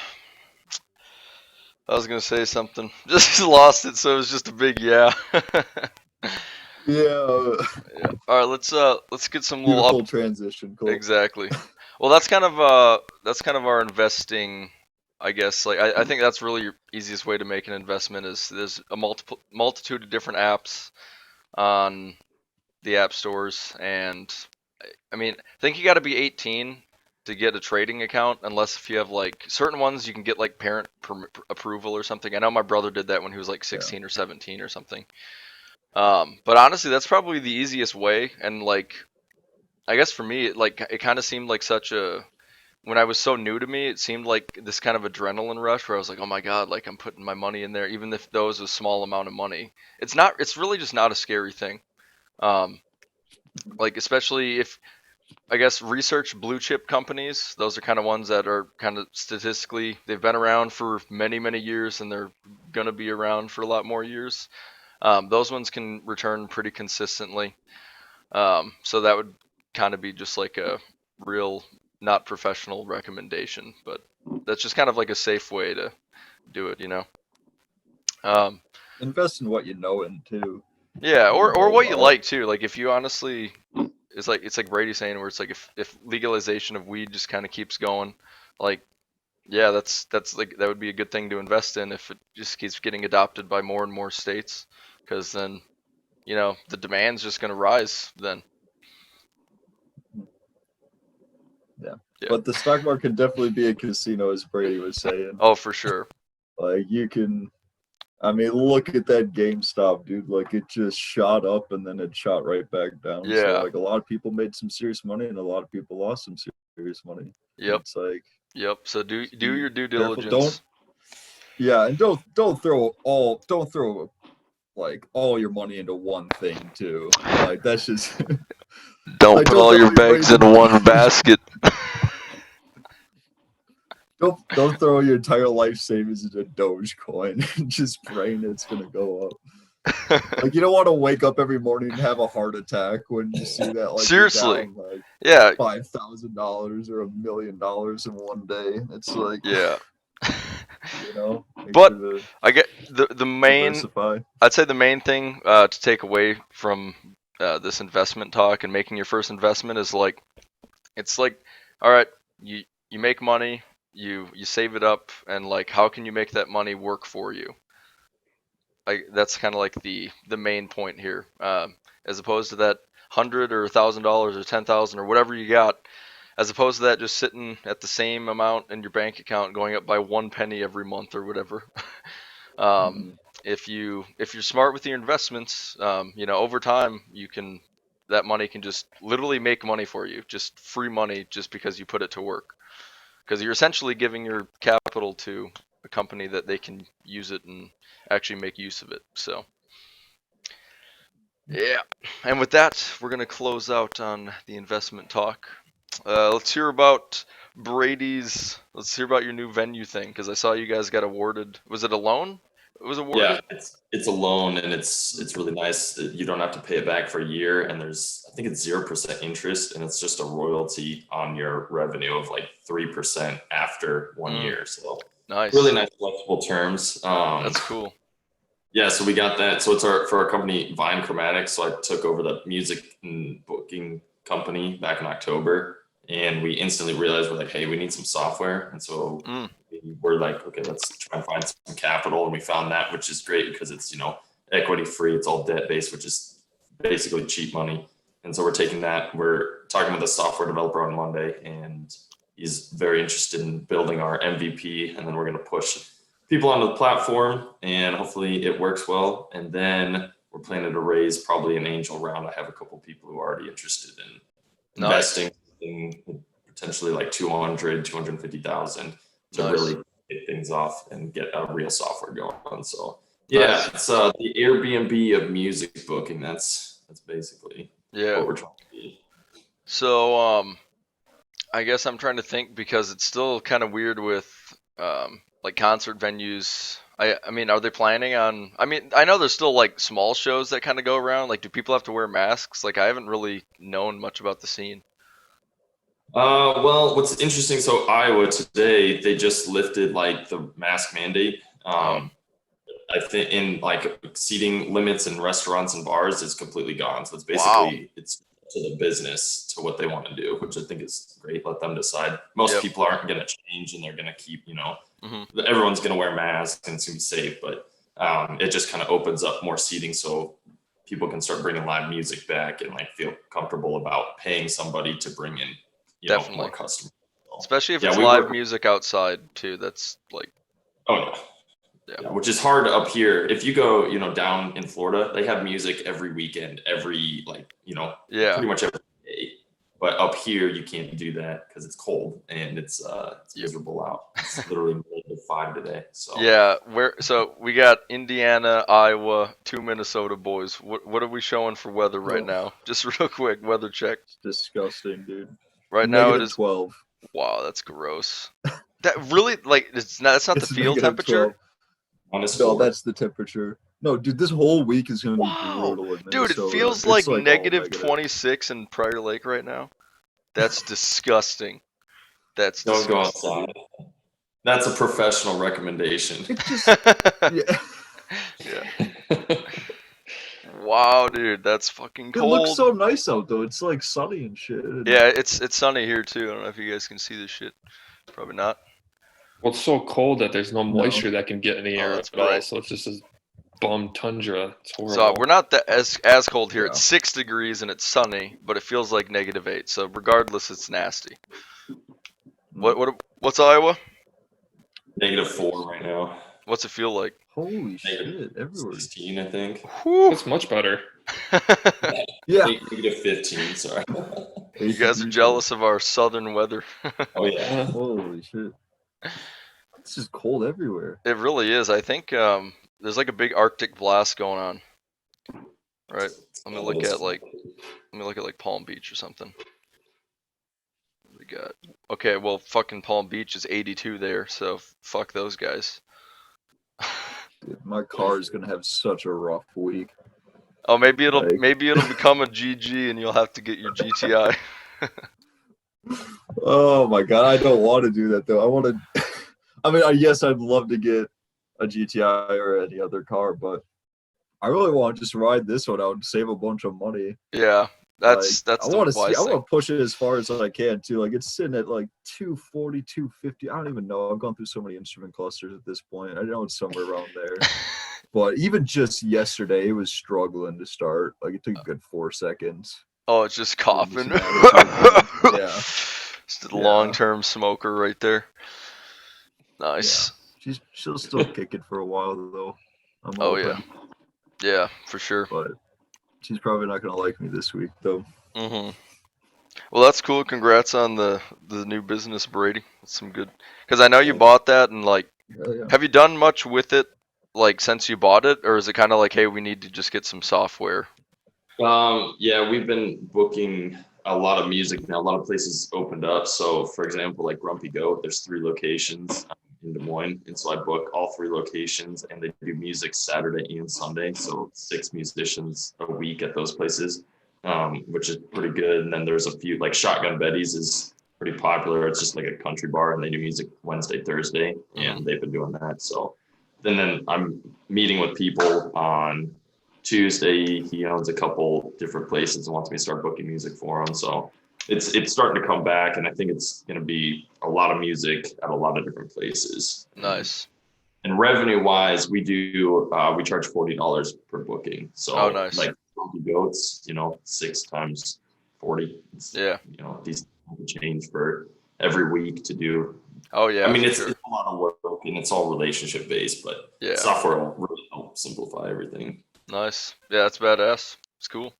I was gonna say something. Just lost it, so it was just a big yeah. Yeah. Yeah. All right, let's get some little Beautiful transition. Cool. Exactly. Well, that's kind of our investing, I guess. Like I think that's really your easiest way to make an investment is there's a multitude of different apps on the app stores, and I mean, I think you got to be 18 to get a trading account, unless if you have like certain ones you can get like parent approval or something. I know my brother did that when he was like 16 or 17 or something. But honestly, that's probably the easiest way, and like I guess for me, it kind of seemed like when I was so new to me, it seemed like this kind of adrenaline rush where I was like, oh my God, like I'm putting my money in there, even if those a small amount of money. It's really just not a scary thing. Like especially if, I guess, research blue chip companies, those are kind of ones that are kind of statistically, they've been around for many, many years, and they're going to be around for a lot more years. Those ones can return pretty consistently. So that would kind of be just like a real not professional recommendation, but that's just kind of like a safe way to do it, you know. Invest in what you know in too. Yeah, or know what you about. like too. Like if you honestly, it's like Brady saying, where it's like if legalization of weed just kind of keeps going, like yeah, that's like that would be a good thing to invest in if it just keeps getting adopted by more and more states, because then you know the demand's just gonna rise then. Yeah. Yeah. But the stock market definitely be a casino, as Brady was saying. Oh, for sure. Like you can, I mean, look at that GameStop, dude. Like it just shot up and then it shot right back down. Yeah. So like a lot of people made some serious money and a lot of people lost some serious money. Yep. It's like, Yep. So do your due careful. diligence. And don't throw like all your money into one thing too. Like that's just Don't like, put don't all throw your eggs in money- one basket. Don't throw your entire life savings into Dogecoin and just praying it's gonna go up. Like you don't want to wake up every morning and have a heart attack when you see that like Seriously. you're down like Yeah. $5,000 or $1 million in one day. It's like Yeah. you know. But I get the main. Diversify. I'd say the main thing to take away from this investment talk and making your first investment is like, it's like, all right, you make money, you save it up, and like, how can you make that money work for you? Like that's kind of like the main point here, as opposed to that $100 or $1,000 or 10,000 or whatever you got, as opposed to that just sitting at the same amount in your bank account going up by 1 penny every month or whatever. If you're smart with your investments, you know, over time that money can just literally make money for you, just free money, just because you put it to work. Because you're essentially giving your capital to a company that they can use it and actually make use of it. So yeah, and with that, we're gonna close out on the investment talk. Let's hear about Let's hear about your new venue thing, because I saw you guys got awarded. Was it a loan? It was awarded. Yeah, it's a loan and it's really nice. You don't have to pay it back for a year, and I think it's 0% interest, and it's just a royalty on your revenue of like 3% after 1 year. So nice. Really nice flexible terms. That's cool. Yeah, so we got that. So it's for our company Vine Chromatics. So I took over the music and booking company back in October, and we instantly realized we're like, hey, we need some software, and so we were like, okay, let's try and find some capital, and we found that, which is great because it's, you know, equity free. It's all debt based, which is basically cheap money. And so we're taking that. We're talking with a software developer on Monday, and he's very interested in building our MVP, and then we're going to push people onto the platform, and hopefully it works well. And then we're planning to raise probably an angel round. I have a couple people who are already interested in investing in potentially like 250,000 to really get things off and get a real software going. So yeah, it's the Airbnb of music booking. That's basically what we're trying to do. So I guess I'm trying to think, because it's still kind of weird with like concert venues. I mean, are they planning on? I mean, I know there's still like small shows that kind of go around. Like, do people have to wear masks? Like, I haven't really known much about the scene. Well, what's interesting, so Iowa today, they just lifted like the mask mandate. I think in like seating limits in restaurants and bars is completely gone. So it's basically it's to the business to what they want to do, which I think is great. Let them decide. Most people aren't going to change, and they're going to keep, you know, everyone's going to wear masks and it's going to be safe. But it just kind of opens up more seating, so people can start bringing live music back and like feel comfortable about paying somebody to bring in, you know, more customers. So, especially if it's live music outside too. That's like, yeah, which is hard up here. If you go, you know, down in Florida, they have music every weekend, every like, you know, pretty much every day. But up here, you can't do that because it's cold and it's miserable out. It's literally -5 today. So yeah, so we got Indiana, Iowa, 2 Minnesota boys. What are we showing for weather right now? Just real quick, weather check. It's disgusting, dude. Right now it is -12. Wow, that's gross. That really, like, that's not the field temperature. No, that's the temperature. No, dude, this whole week is gonna be brutal. Dude, it feels like -26 in Prior Lake right now. That's disgusting. That's Don't go disgusting. outside. That's a professional recommendation. It just yeah. Yeah. Wow, dude, that's fucking It cold. looks so nice out though. It's like sunny and shit. And Yeah, it's sunny here too. I don't know if you guys can see this shit. Probably not. Well, it's so cold that there's no moisture that can get in the air that's at all. bright. So it's just a bum tundra. It's horrible. So we're not that as cold here. Yeah. It's 6 degrees and it's sunny, but it feels like -8. So regardless, it's nasty. What's Iowa? -4 right now. What's it feel like? Holy shit, everywhere. 16, I think. Whew. It's much better. Yeah. -15. Sorry. You guys are jealous of our southern weather. Oh yeah. Holy shit. It's just cold everywhere. It really is. I think there's like a big Arctic blast going on. Right. Let me look at like Palm Beach or something. What we got? Okay, well, fucking Palm Beach is 82 there, so fuck those guys. Dude, my car is gonna have such a rough week. Oh, maybe it'll Like- become a GG and you'll have to get your GTI. Oh my god, I don't want to do that though. I want to. I mean, yes, I'd love to get a GTI or any other car, but I really want to just ride this one out and save a bunch of money. Yeah, that's I the want to wise I thing. want to push it as far as I can too. Like it's sitting at like 240, 250. I don't even know. I've gone through so many instrument clusters at this point. I know it's somewhere around there. But even just yesterday, it was struggling to start. Like it took a good 4 seconds. Oh, it's just coughing. Yeah. Just a long-term smoker right there. Nice. She'll still kick it for a while though. I'm Oh hoping. yeah, for sure. But she's probably not gonna like me this week though. Mhm. Well, that's cool. Congrats on the new business, Brady. That's some good. Because I know you bought that, and like, Yeah. have you done much with it, like since you bought it, or is it kind of like, hey, we need to just get some software? Yeah, we've been booking a lot of music now. A lot of places opened up. So, for example, like Grumpy Goat, there's 3 locations in Des Moines, and so I book all 3 locations, and they do music Saturday and Sunday. So 6 musicians a week at those places, which is pretty good. And then there's a few like Shotgun Betty's is pretty popular. It's just like a country bar, and they do music Wednesday, Thursday, and they've been doing that. So then I'm meeting with people on Tuesday. He owns a couple different places and wants me to start booking music for him. So it's starting to come back, and I think it's going to be a lot of music at a lot of different places. Nice. And revenue wise, we charge $40 per booking. So nice. like Goats, 6 times 40. Yeah. These change for every week to do. Oh yeah. I mean, it's sure. a lot of work, and it's all relationship based, but software will really help simplify everything. Nice. Yeah, that's badass. It's cool.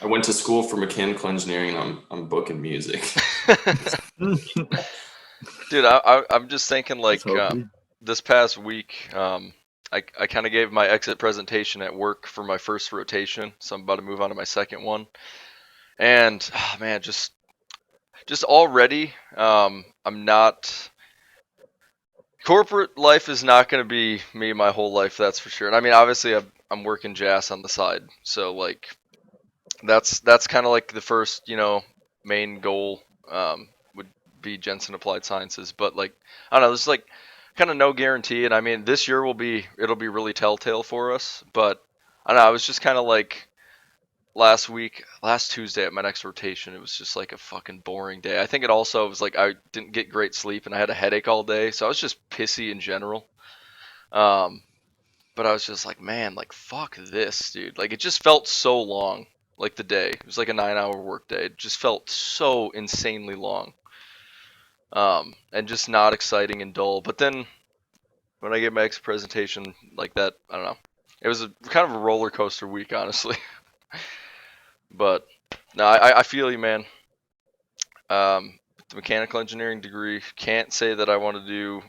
I went to school for mechanical engineering, and I'm booking music. Dude, I'm just thinking like this past week, I kind of gave my exit presentation at work for my first rotation, so I'm about to move on to my second one, and man, just already, I'm not. Corporate life is not going to be me my whole life, that's for sure. And I mean, obviously, I'm working jazz on the side, so like, that's kind of like the first, main goal would be Jensen Applied Sciences. But like, I don't know, there's like kind of no guarantee. And I mean, this year it'll be really telltale for us. But I don't know, I was just kind of like last Tuesday at my next rotation, it was just like a fucking boring day. I think it also was like I didn't get great sleep and I had a headache all day, so I was just pissy in general. But I was just like, man, like fuck this, dude. Like it just felt so long. Like the day, it was like a 9-hour work day. It just felt so insanely long, and just not exciting and dull. But then when I gave my exit presentation like that, I don't know. It was kind of a roller coaster week, honestly. But no, I feel you, man. The mechanical engineering degree, can't say that I want to do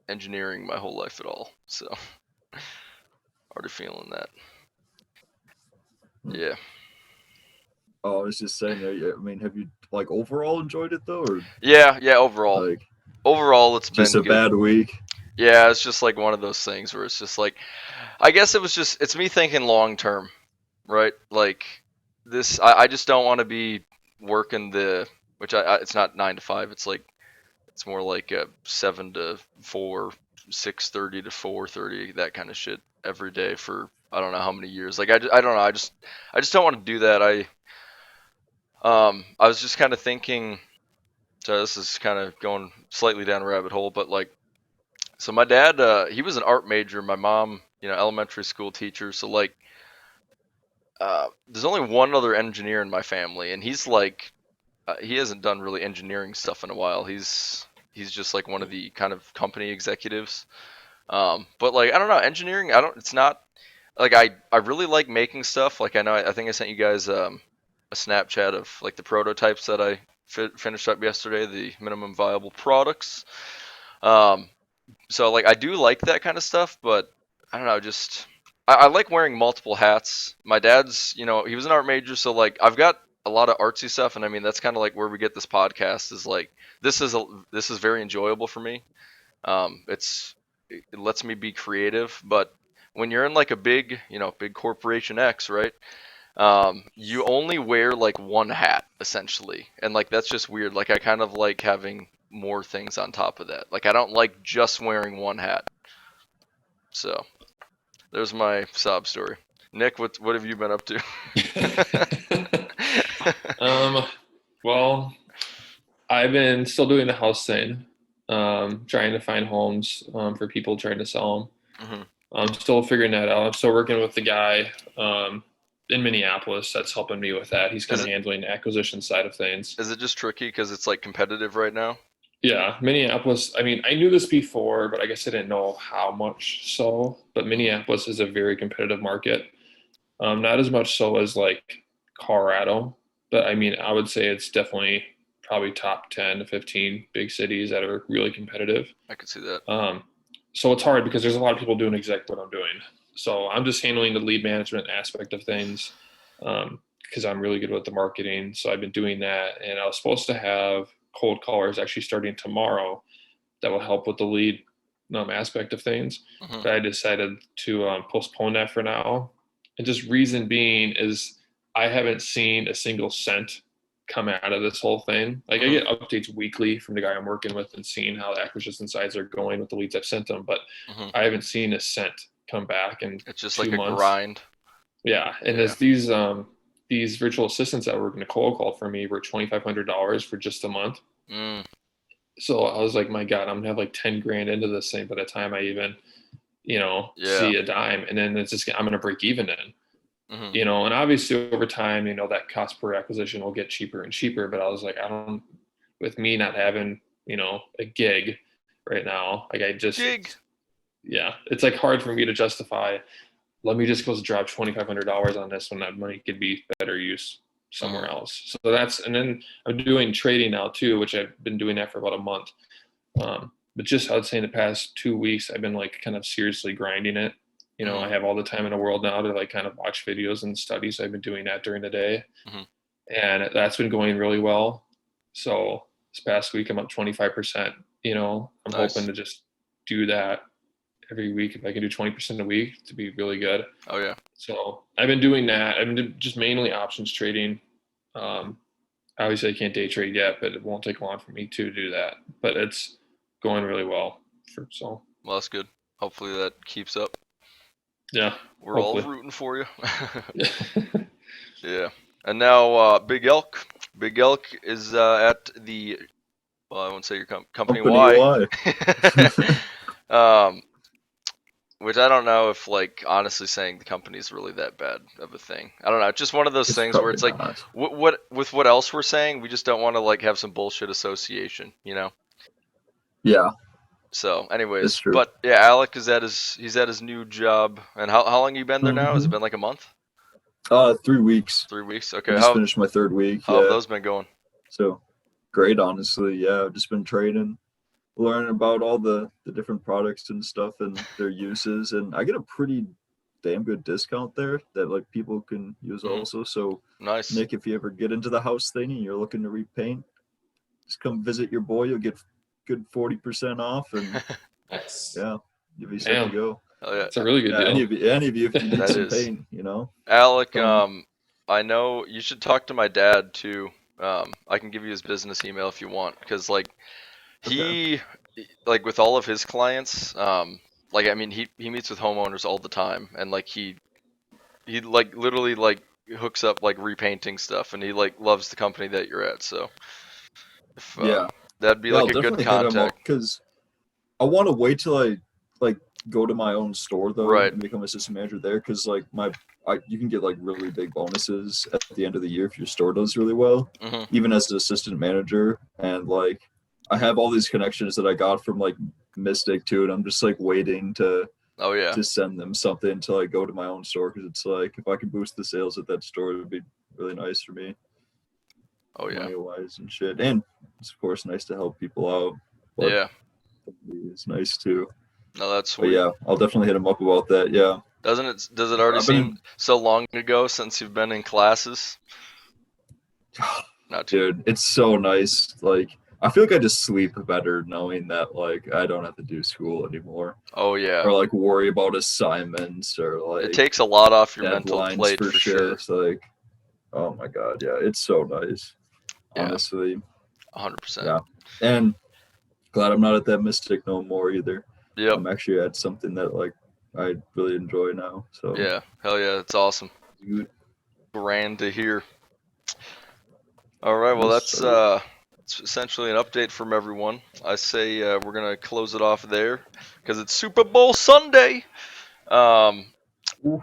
engineering my whole life at all. So already feeling that. Yeah. Oh, I was just saying. I mean, have you like overall enjoyed it though, or Yeah. Overall, like it's been just a good. bad week? Yeah, it's just like one of those things where it's just like, I guess it's me thinking long term, right? Like this, I just don't want to be working which it's not 9 to 5. It's like it's more like 7 to 4, 6:30 to 4:30, that kind of shit every day for I don't know how many years. Like I don't know. I just don't want to do that. I was just kind of thinking. So this is kind of going slightly down a rabbit hole, but like, so my dad, he was an art major. My mom, elementary school teacher. So like, there's only one other engineer in my family, and he's like, he hasn't done really engineering stuff in a while. He's just like one of the kind of company executives. But like, I don't know, engineering. It's not like I really like making stuff. Like I think I sent you guys a Snapchat of like the prototypes that I finished up yesterday, the minimum viable products. So like I do like that kind of stuff, but I don't know, just I like wearing multiple hats. My dad's, he was an art major, so like I've got a lot of artsy stuff, and I mean that's kind of like where we get this podcast is like this is very enjoyable for me. It lets me be creative, but when you're in like a big, big corporation X, right? You only wear like one hat essentially, and like that's just weird. Like I kind of like having more things on top of that. Like I don't like just wearing one hat. So there's my sob story. Nick, what have you been up to? Well, I've been still doing the house thing, trying to find homes for people trying to sell them. Mm-hmm. I'm still figuring that out. I'm still working with the guy in Minneapolis that's helping me with that. He's kind of handling the acquisition side of things. Is it just tricky because it's like competitive right now? Yeah, Minneapolis. I mean, I knew this before, but I guess I didn't know how much so. But Minneapolis is a very competitive market. Not as much so as like Colorado, but I mean, I would say it's definitely probably top 10 to 15 big cities that are really competitive. I could see that. So it's hard because there's a lot of people doing exactly what I'm doing. So I'm just handling the lead management aspect of things because I'm really good with the marketing. So I've been doing that, and I was supposed to have cold callers actually starting tomorrow that will help with the lead aspect of things. Mm-hmm. But I decided to postpone that for now. And just reason being is I haven't seen a single cent come out of this whole thing. Like I get updates weekly from the guy I'm working with and seeing how the acquisition sides are going with the leads I've sent them, but I haven't seen a cent come back in it's just 2 like months. A grind. Yeah. And there's these virtual assistants that were going to cold call for me were $2,500 for just a month. So I was like, my God, I'm gonna have like 10 grand into this thing by the time I even, see a dime. And then it's just, I'm going to break even in. And obviously over time, that cost per acquisition will get cheaper and cheaper. But I was like, with me not having, a gig right now, like it's like hard for me to justify, let me just go drop $2,500 on this when that money could be better use somewhere else. So and then I'm doing trading now too, which I've been doing that for about a month. But just, I would say in the past 2 weeks, I've been like kind of seriously grinding it. I have all the time in the world now to like kind of watch videos and study. So I've been doing that during the day and that's been going really well. So this past week, I'm up 25%, I'm hoping to just do that every week. If I can do 20% a week, to be really good. Oh yeah. So I've been doing that. I've been just mainly options trading. Obviously I can't day trade yet, but it won't take long for me to do that, but it's going really well. Well, that's good. Hopefully that keeps up. Yeah, we're all rooting for you. Yeah. And now Big Elk is at the I won't say your company Y. Which I don't know if, like, honestly saying the company is really that bad of a thing. I don't know. It's just one of those things where it's like, what with what else we're saying, we just don't want to like have some bullshit association, Yeah. So, anyways, but yeah, Alec is he's at his new job. And how long you been there now? Has it been like a month? 3 weeks. 3 weeks. Okay. I just finished my 3rd week. How have those been going? So great, honestly. Yeah, I've just been trading, learning about all the different products and stuff and their uses, and I get a pretty damn good discount there that like people can use also. So nice. Nick, if you ever get into the house thing and you're looking to repaint, just come visit your boy. You'll get good 40% off, and nice. Yeah, you'll be set to go. Oh yeah, it's a really good deal. Any of you if you need some paint, Alec, I know you should talk to my dad too. I can give you his business email if you want, because like he, like with all of his clients, like I mean he meets with homeowners all the time, and like he like literally like hooks up like repainting stuff, and he like loves the company that you're at. So if, Yeah. that'd be Yeah, I'll like a good definitely hit him up contact. because I want to wait till I like go to my own store though Right. and become assistant manager there because like you can get like really big bonuses at the end of the year if your store does really well, even as an assistant manager. And like I have all these connections that I got from like Mystic too, and I'm just like waiting to Oh yeah. send them something until I go to my own store because it's like if I can boost the sales at that store, it would be really nice for me. Oh yeah. Money wise and shit, and it's of course nice to help people out. But Yeah. it's nice too. No, that's But sweet. yeah, I'll definitely hit him up about that. Yeah. Does it already I've been seem so long ago since you've been in classes? Not too. Dude, it's so nice. Like I feel like I just sleep better knowing that like I don't have to do school anymore. Oh yeah. Or like worry about assignments or like It takes a lot off your mental deadlines plate for sure. It's like, oh my god, yeah, it's so nice. Yeah. Honestly. 100%. Yeah. And glad I'm not at that Mystic no more either. Yep. I'm actually at something that like I really enjoy now. So yeah, hell yeah, it's awesome. Good. Grand to hear. All right, well that's it's essentially an update from everyone. I say we're gonna close it off there because it's Super Bowl Sunday. Oof.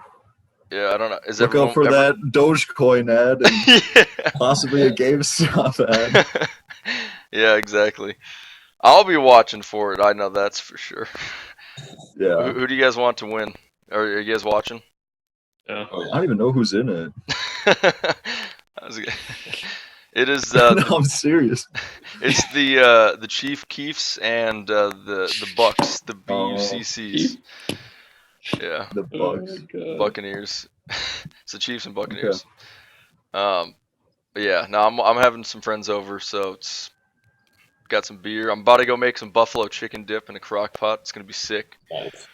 Yeah, I don't know. Is Look everyone out for that Dogecoin ad and yeah. possibly a GameStop ad. Yeah, exactly. I'll be watching for it. I know that's for sure. Yeah. Who do you guys want to win? Are you guys watching? Yeah. I don't even know who's in it. It is. No, I'm serious. It's the Chief Keefs and the Bucks, the BUCCs. Yeah. The Bucks. Buccaneers. It's the Chiefs and Buccaneers. Okay. But yeah, no, I'm having some friends over, so it's got some beer. I'm about to go make some buffalo chicken dip in a crock pot. It's gonna be sick. Nice.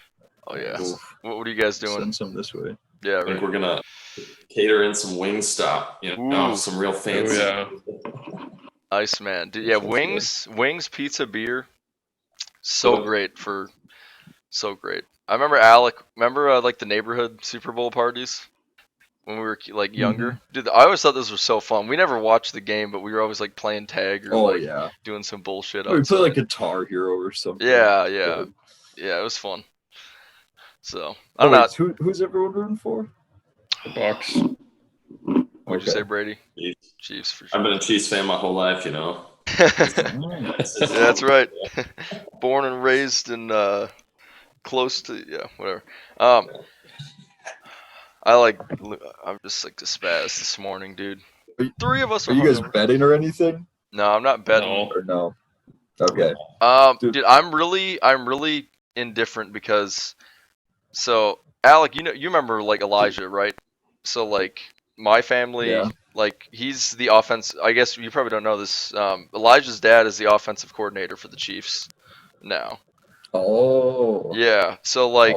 Oh yeah. Oof. What are you guys doing? Send some this way. Yeah, I think we're gonna cater in some Wingstop. You know, some real fancy. Oh, yeah. Nice, man. Dude, yeah, wings, pizza, beer. So great. I remember Alec. Remember like the neighborhood Super Bowl parties when we were like younger. Dude, I always thought those were so fun. We never watched the game, but we were always like playing tag or doing some bullshit. We played like Guitar Hero or something. Yeah. It was fun. So I don't know. Who's everyone rooting for? The Bucks. What'd you say, Brady? Chiefs for sure. I've been a Chiefs fan my whole life, you know. That's right. Born and raised in close to whatever. I'm just like the spaz this morning, dude. Three of us are you guys betting or anything? No, I'm not betting. No. Okay. Dude, I'm really indifferent because Alec, you remember like Elijah, right? So like my family, like he's the offense. I guess you probably don't know this. Elijah's dad is the offensive coordinator for the Chiefs now. Oh. Yeah. So like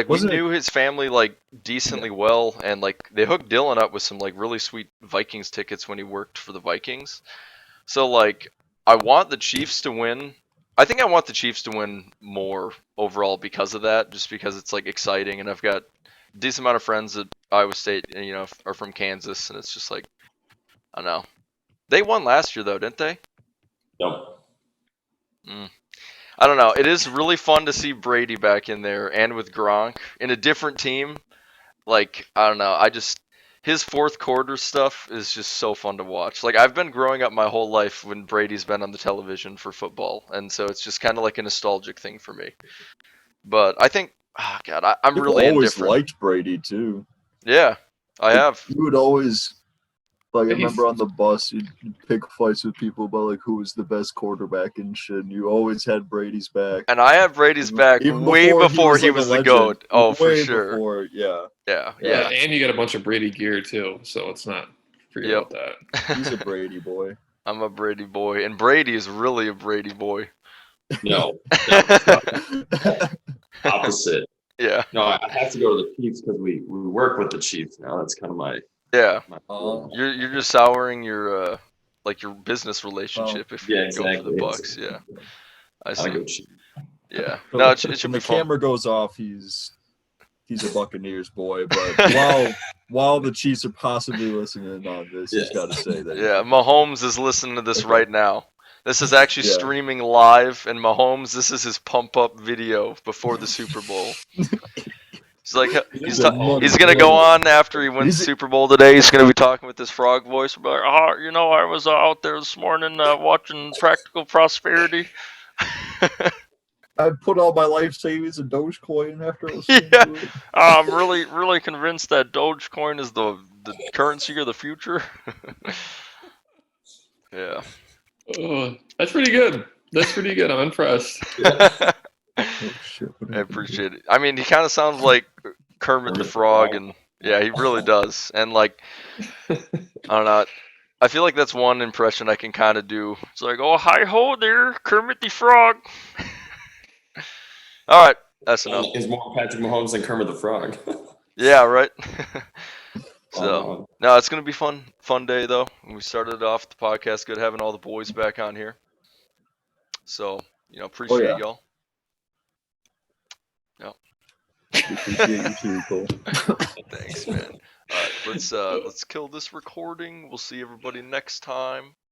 we knew his family like decently well, and like they hooked Dylan up with some like really sweet Vikings tickets when he worked for the Vikings. So like I want the Chiefs to win. I think I want the Chiefs to win more overall because of that, just because it's like exciting, and I've got a decent amount of friends at Iowa State, and are from Kansas, and it's just like I don't know. They won last year though, didn't they? No. I don't know. It is really fun to see Brady back in there and with Gronk in a different team. Like, I don't know. His fourth quarter stuff is just so fun to watch. Like, I've been growing up my whole life when Brady's been on the television for football. And so it's just kind of like a nostalgic thing for me. But I think, I'm really always indifferent. Liked Brady too. Yeah, I have. You would always... Like, I remember on the bus, you'd pick fights with people about, like, who was the best quarterback and shit. And you always had Brady's back. And I have Brady's back way before he was the GOAT. Oh, for sure. Before, yeah. And you got a bunch of Brady gear, too. So it's not forget about that. He's a Brady boy. I'm a Brady boy. And Brady is really a Brady boy. No. Opposite. Yeah. No, I have to go to the Chiefs because we work with the Chiefs now. That's kind of my Yeah, Oh. you're just souring your like your business relationship if you Yeah, go for the exactly. Bucks. Yeah, I Gotta see. go cheap. Yeah, But no, like, it should when be the fun. camera goes off, he's a Buccaneers boy. But while the Chiefs are possibly listening on this, he's Yes. got to say that. Yeah, Mahomes is listening to this right now. This is actually Yeah. streaming live, and Mahomes, this is his pump up video before the Super Bowl. He's like, he's gonna go on after he wins the Super Bowl today. He's gonna be talking with this frog voice, like, oh, you know, I was out there this morning watching Practical Prosperity. I put all my life savings in Dogecoin after it was Yeah, I'm really convinced that Dogecoin is the currency of the future. Yeah. That's pretty good. That's pretty good. I'm impressed. Oh shit! I appreciate it. I mean, he kind of sounds like Kermit the Frog, and yeah, he really does. And like, I don't know. I feel like that's one impression I can kind of do. It's like, oh, hi ho there, Kermit the Frog. All right, that's enough. Is more Patrick Mahomes than Kermit the Frog. Yeah, right. Oh, So, no, it's gonna be fun day though. We started off the podcast good, having all the boys back on here. So, you know, appreciate y'all. Yeah. Appreciate you too, Cole. Thanks, man. All right, let's kill this recording. We'll see everybody next time.